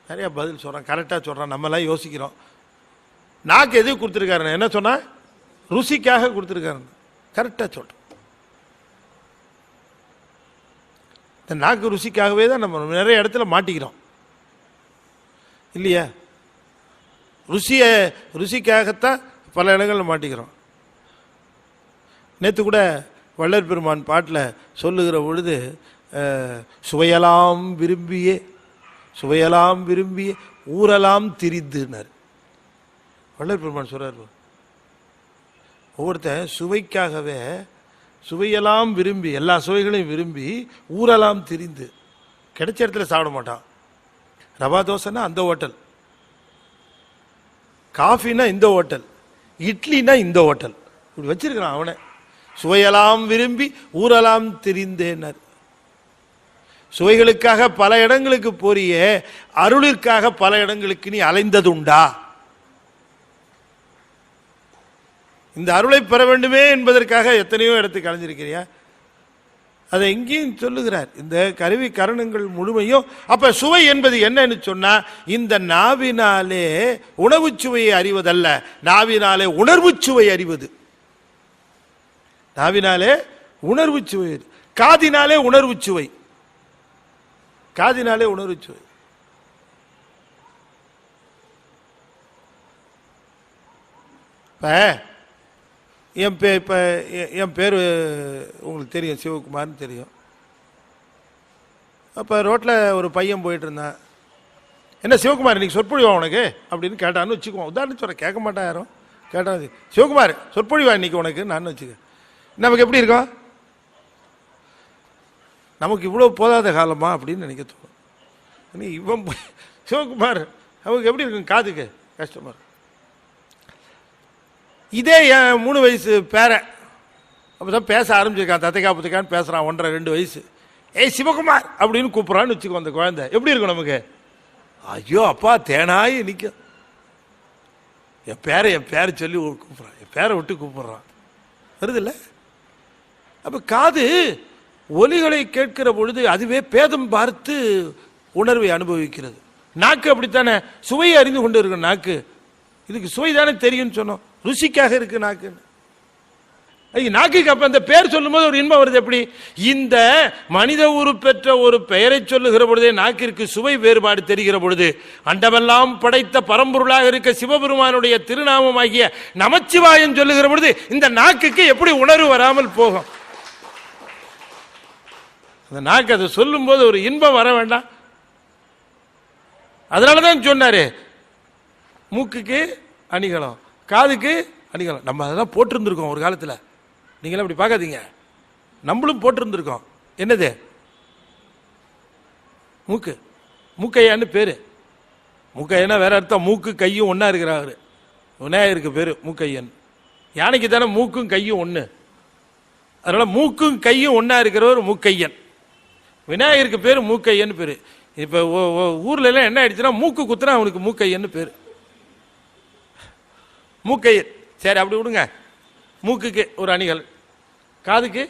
S1: நிறையா பதில் சொல்கிறான், கரெக்டாக சொல்கிறான். நம்மளாம் யோசிக்கிறோம். நாக்கு எதுக்கு கொடுத்துருக்காருன்னு என்ன சொன்னா? ருசிக்காக கொடுத்துருக்காருன்னு கரெக்டாக சொல்கிறோம். இந்த நாக்கு ருசிக்காகவே தான் நம்ம நிறைய இடத்துல மாட்டிக்கிறோம் இல்லையா? ருசிக்காகத்தான் பல இடங்களில் மாட்டிக்கிறோம். நேற்று கூட வள்ளல் பெருமான் பாட்டில் சொல்லுகிற பொழுது சுவையலாம் விரும்பியே ஊரெல்லாம் திரிந்துனார் வள்ளல் பெருமான் சொல்றார். ஒவ்வொருத்தன் சுவைக்காகவே சுவையெல்லாம் விரும்பி, எல்லா சுவைகளையும் விரும்பி ஊரெல்லாம் திரிந்து கிடைச்ச இடத்துல சாப்பிட மாட்டான். ரவா தோசைன்னா அந்த ஹோட்டல், காஃபின்னா இந்த ஹோட்டல், இட்லினா இந்த ஹோட்டல், இப்படி வச்சிருக்கிறான் அவனை. சுவையெல்லாம் விரும்பி ஊரெல்லாம் திரிந்தேன்னார். சுவைகளுக்காக பல இடங்களுக்கு போறிய, அருளிற்காக பல இடங்களுக்கு நீ அலைந்தது உண்டா? இந்த அருளை பெற வேண்டுமே என்பதற்காக எத்தனையோ இடத்துக்கு அலைஞ்சிருக்கிறியா? அதை எங்கேயும் சொல்லுகிறார். இந்த கருவி கரணங்கள் முழுமையும். அப்ப சுவை என்பது என்னன்னு சொன்னா, இந்த நாவினாலே உணவு சுவையை அறிவதல்ல, நாவினாலே உணர்வு சுவை அறிவது. நாவினாலே உணர்வு சுவை, காதினாலே உணர்வு சுவை, காதினாலே உணர்வு சுவை. இப்போ என் பேர் உங்களுக்கு தெரியும், சிவகுமார்னு தெரியும். அப்போ ரோட்டில் ஒரு பையன் போயிட்டு இருந்தான். என்ன சிவகுமார் இன்னைக்கு சொற்பொழிவா உனக்கு அப்படின்னு கேட்டான்னு வச்சுக்குவோம். உதாரணம் சொல்கிறேன், கேட்க மாட்டான் யாரும். கேட்டான், சிவகுமார் சொற்பொழிவா இன்னைக்கு உனக்கு நான் வச்சுக்க. நமக்கு எப்படி இருக்கும்? நமக்கு இவ்வளோ போதாத காலமா அப்படின்னு நினைக்க தோணும். இவன் சிவகுமார் அவருக்கு எப்படி இருக்கும்? காதுக்கு கஷ்டமா இருக்கும். இதே என் 3 வயசு பேரன் அப்போதான் பேச ஆரம்பிச்சிருக்கான், தத்தைக்கா புத்தைக்கான்னு பேசுகிறான். 1.5-2 வயசு. ஏய் சிவகுமார் அப்படின்னு கூப்பிட்றான்னு வச்சுக்கோ. அந்த குழந்தை எப்படி இருக்கும் நமக்கு? ஐயோ அப்பா தேனாய் நிற்கும். என் பேரை சொல்லி கூப்பிட்றான், என் பேரை விட்டு கூப்பிட்றான், வருது இல்லை? அப்போ காது ஒலிகளை கேட்கிற பொழுது அதுவே பேதம் பார்த்து உணர்வை அனுபவிக்கிறது. நாக்கு அப்படித்தானே சுவையை அறிந்து கொண்டு இருக்கு. நாக்கு இதுக்கு சுவை தானே தெரியும்னு சொன்னோம், ருசிக்காக இருக்கு நாக்கு. நாக்குக்கு அப்ப அந்த பெயர் சொல்லும் போது ஒரு இன்பம் வருது. எப்படி? இந்த மனித உருப்பெற்ற ஒரு பெயரை சொல்லுகிற பொழுதே நாக்கிற்கு சுவை வேறுபாடு தெரிகிற பொழுது, அண்டமெல்லாம் படைத்த பரம்பொருளாக இருக்க சிவபெருமானுடைய திருநாமமாகிய நமச்சிவாயம் சொல்லுகிற பொழுது இந்த நாக்குக்கு எப்படி உணர்வு வராமல் போகும்? அந்த நாக்கு அதை சொல்லும் போது ஒரு இன்பம் வர வேண்டாம்? அதனாலதான் சொன்னாரு, மூக்குக்கு அணிகலம், காதுக்கு அணிகலம். நம்ம அதெல்லாம் போட்டிருந்திருக்கோம் ஒரு காலத்தில். நீங்களும் அப்படி பார்க்காதீங்க, நம்மளும் போட்டிருந்திருக்கோம். என்னது? மூக்கு. மூக்கையான்னு பேர். மூக்கையன்னா வேற அர்த்தம், மூக்கு கையும் ஒன்றா இருக்கிறாரு. விநாயகருக்கு பேர் மூக்கையன். யானைக்கு தானே மூக்கும் கையும் ஒன்று, அதனால மூக்கும் கையும் ஒன்றா இருக்கிறவர் மூக்கையன். விநாயகருக்கு பேர் மூக்கையன் பேர். இப்போ ஊர்ல எல்லாம் என்ன ஆயிடுச்சுன்னா மூக்கு குத்துனா அவனுக்கு மூக்கையன்னு பேர், மூக்கையன். சரி அப்படி விடுங்க. மூக்குக்கு ஒரு அணிகள், காதுக்கு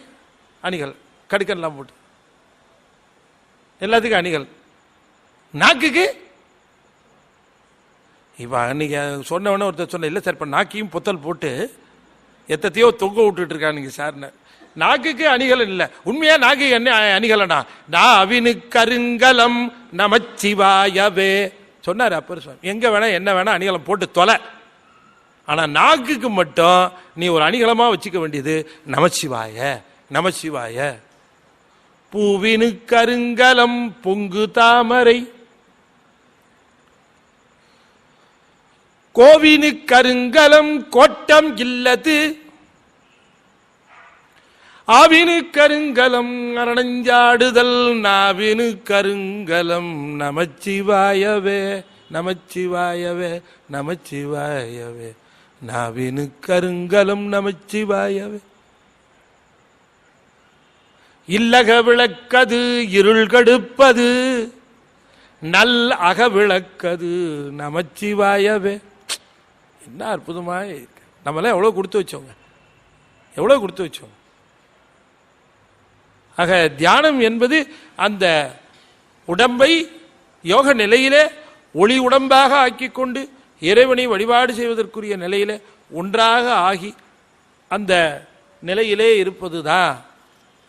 S1: அணிகள், கடுக்கன்லாம் போட்டு எல்லாத்துக்கும் அணிகள். நாக்குக்கு இப்போ அன்னைக்கு சொன்னவொடனே ஒருத்தர் சொன்ன, இல்லை சார் இப்போ நாக்கையும் பொத்தல் போட்டு எத்தையோ தொங்க விட்டுட்டு இருக்கானுங்க சார். நாக்குக்கு அணிகள் இல்லை. உண்மையா நாக்கு என்ன அணிகலனா? நான் அவினு கருங்கலம் நமச்சிவாயவே சொன்னார் அப்பர் சுவாமி. எங்க வேணா என்ன வேணா அணிகலம் போட்டு தொலை, ஆனா நாக்குக்கு மட்டும் நீ ஒரு அணிகலமா வச்சுக்க வேண்டியது நமச்சிவாய நமச்சிவாய. பூவினு கருங்கலம் பொங்கு தாமரை, கோவினு கருங்கலம் கோட்டம் இல்லது, ஆவினு கருங்கலம் அரணஞ்சாடுதல், நாவினு கருங்கலம் நமச்சிவாயவே நமச்சிவாயவே நமச்சிவாயவே, நாவினு கருங்கலம் நமச்சிவாயவே. இல்லக விளக்கது இருள் கடுப்பது, நல் அக விளக்கது நமச்சிவாயவே. என்ன அற்புதமாக இருக்கு. நம்மளாம் எவ்வளோ கொடுத்து வச்சோங்க, எவ்வளோ கொடுத்து வச்சோம். ஆக தியானம் என்பது அந்த உடம்பை யோக நிலையிலே ஒளி உடம்பாக ஆக்கி கொண்டு இறைவனை வழிபாடு செய்வதற்குரிய நிலையிலே ஒன்றாக ஆகி அந்த நிலையிலே இருப்பதுதான்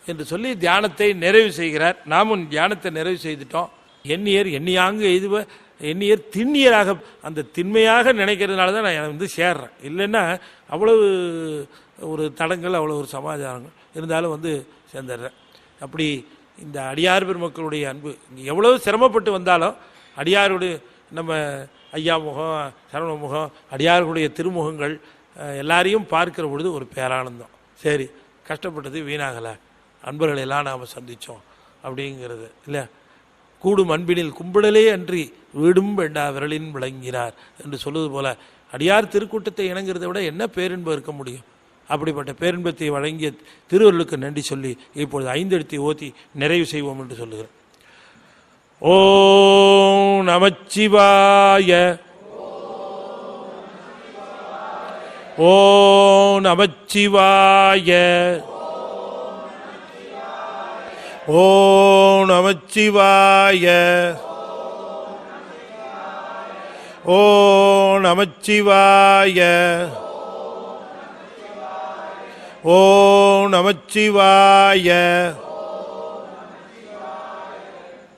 S1: என்று சொல்லி தியானத்தை நிறைவு செய்கிறார். நாமும் தியானத்தை நிறைவு செய்துட்டோம். எண்ணியர் எண்ணியாங்கு எய்துவ எண்ணியர் திண்ணியராக, அந்த திண்மையாக நினைக்கிறதுனால தான் நான் சேர்றேன். இல்லைன்னா அவ்வளவு ஒரு தடங்கள், அவ்வளோ ஒரு சமாச்சாரங்கள் இருந்தாலும் சேர்ந்துடுறேன். அப்படி இந்த அடியார் பெருமக்களுடைய அன்பு எவ்வளவு சிரமப்பட்டு வந்தாலும் அடியாருடைய நம்ம ஐயா முகம், சரவண முகம், அடியார்களுடைய திருமுகங்கள் எல்லாரையும் பார்க்கிற பொழுது ஒரு பேரானந்தம். சரி, கஷ்டப்பட்டது வீணாகலை, அன்பர்களெல்லாம் நாம் சந்தித்தோம் அப்படிங்கிறது இல்லை. கூடும் அன்பினில் கும்பிடலே அன்றி வீடும் வேண்டா விரலின் விளங்கினார் என்று சொல்வது போல அடியார் திருக்கூட்டத்தை இணங்கிறத விட என்ன பேரின்பம் இருக்க முடியும்? அப்படிப்பட்ட பேரின்பத்தை வழங்கிய திருவருளுக்கு நன்றி சொல்லி இப்பொழுது 5 எழுத்தை ஓதி நிறைவு செய்வோம் என்று சொல்லுகிறேன். ஓம் நமச்சிவாய, ஓம் நமச்சிவாய, ஓம் நமச்சிவாய, ஓம் நமச்சிவாய, ஓம் நமச்சிவாய.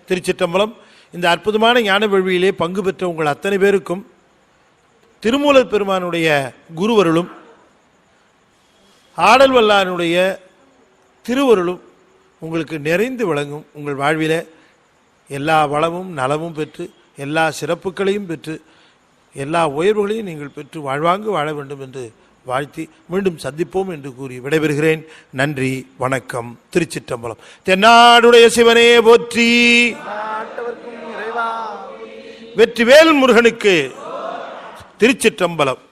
S1: திருச்சிற்றம்பலம். இந்த அற்புதமான ஞான வேள்வியிலே பங்கு பெற்ற உங்கள் அத்தனை பேருக்கும் திருமூலர் பெருமானுடைய குருவருளும் ஆடல் வல்லானுடைய திருவருளும் உங்களுக்கு நிறைந்து விளங்கும். உங்கள் வாழ்விலே எல்லா வளமும் நலமும் பெற்று எல்லா சிறப்புகளையும் பெற்று எல்லா உயர்வுகளையும் நீங்கள் பெற்று வாழ்வாங்கு வாழ வேண்டும் என்று வாழ்த்தி மீண்டும் சந்திப்போம் என்று கூறி விடைபெறுகிறேன். நன்றி, வணக்கம். திருச்சிற்றம்பலம். தென்னாடுடைய சிவனே போற்றி, வெற்றிவேல் முருகனுக்கு. திருச்சிற்றம்பலம்.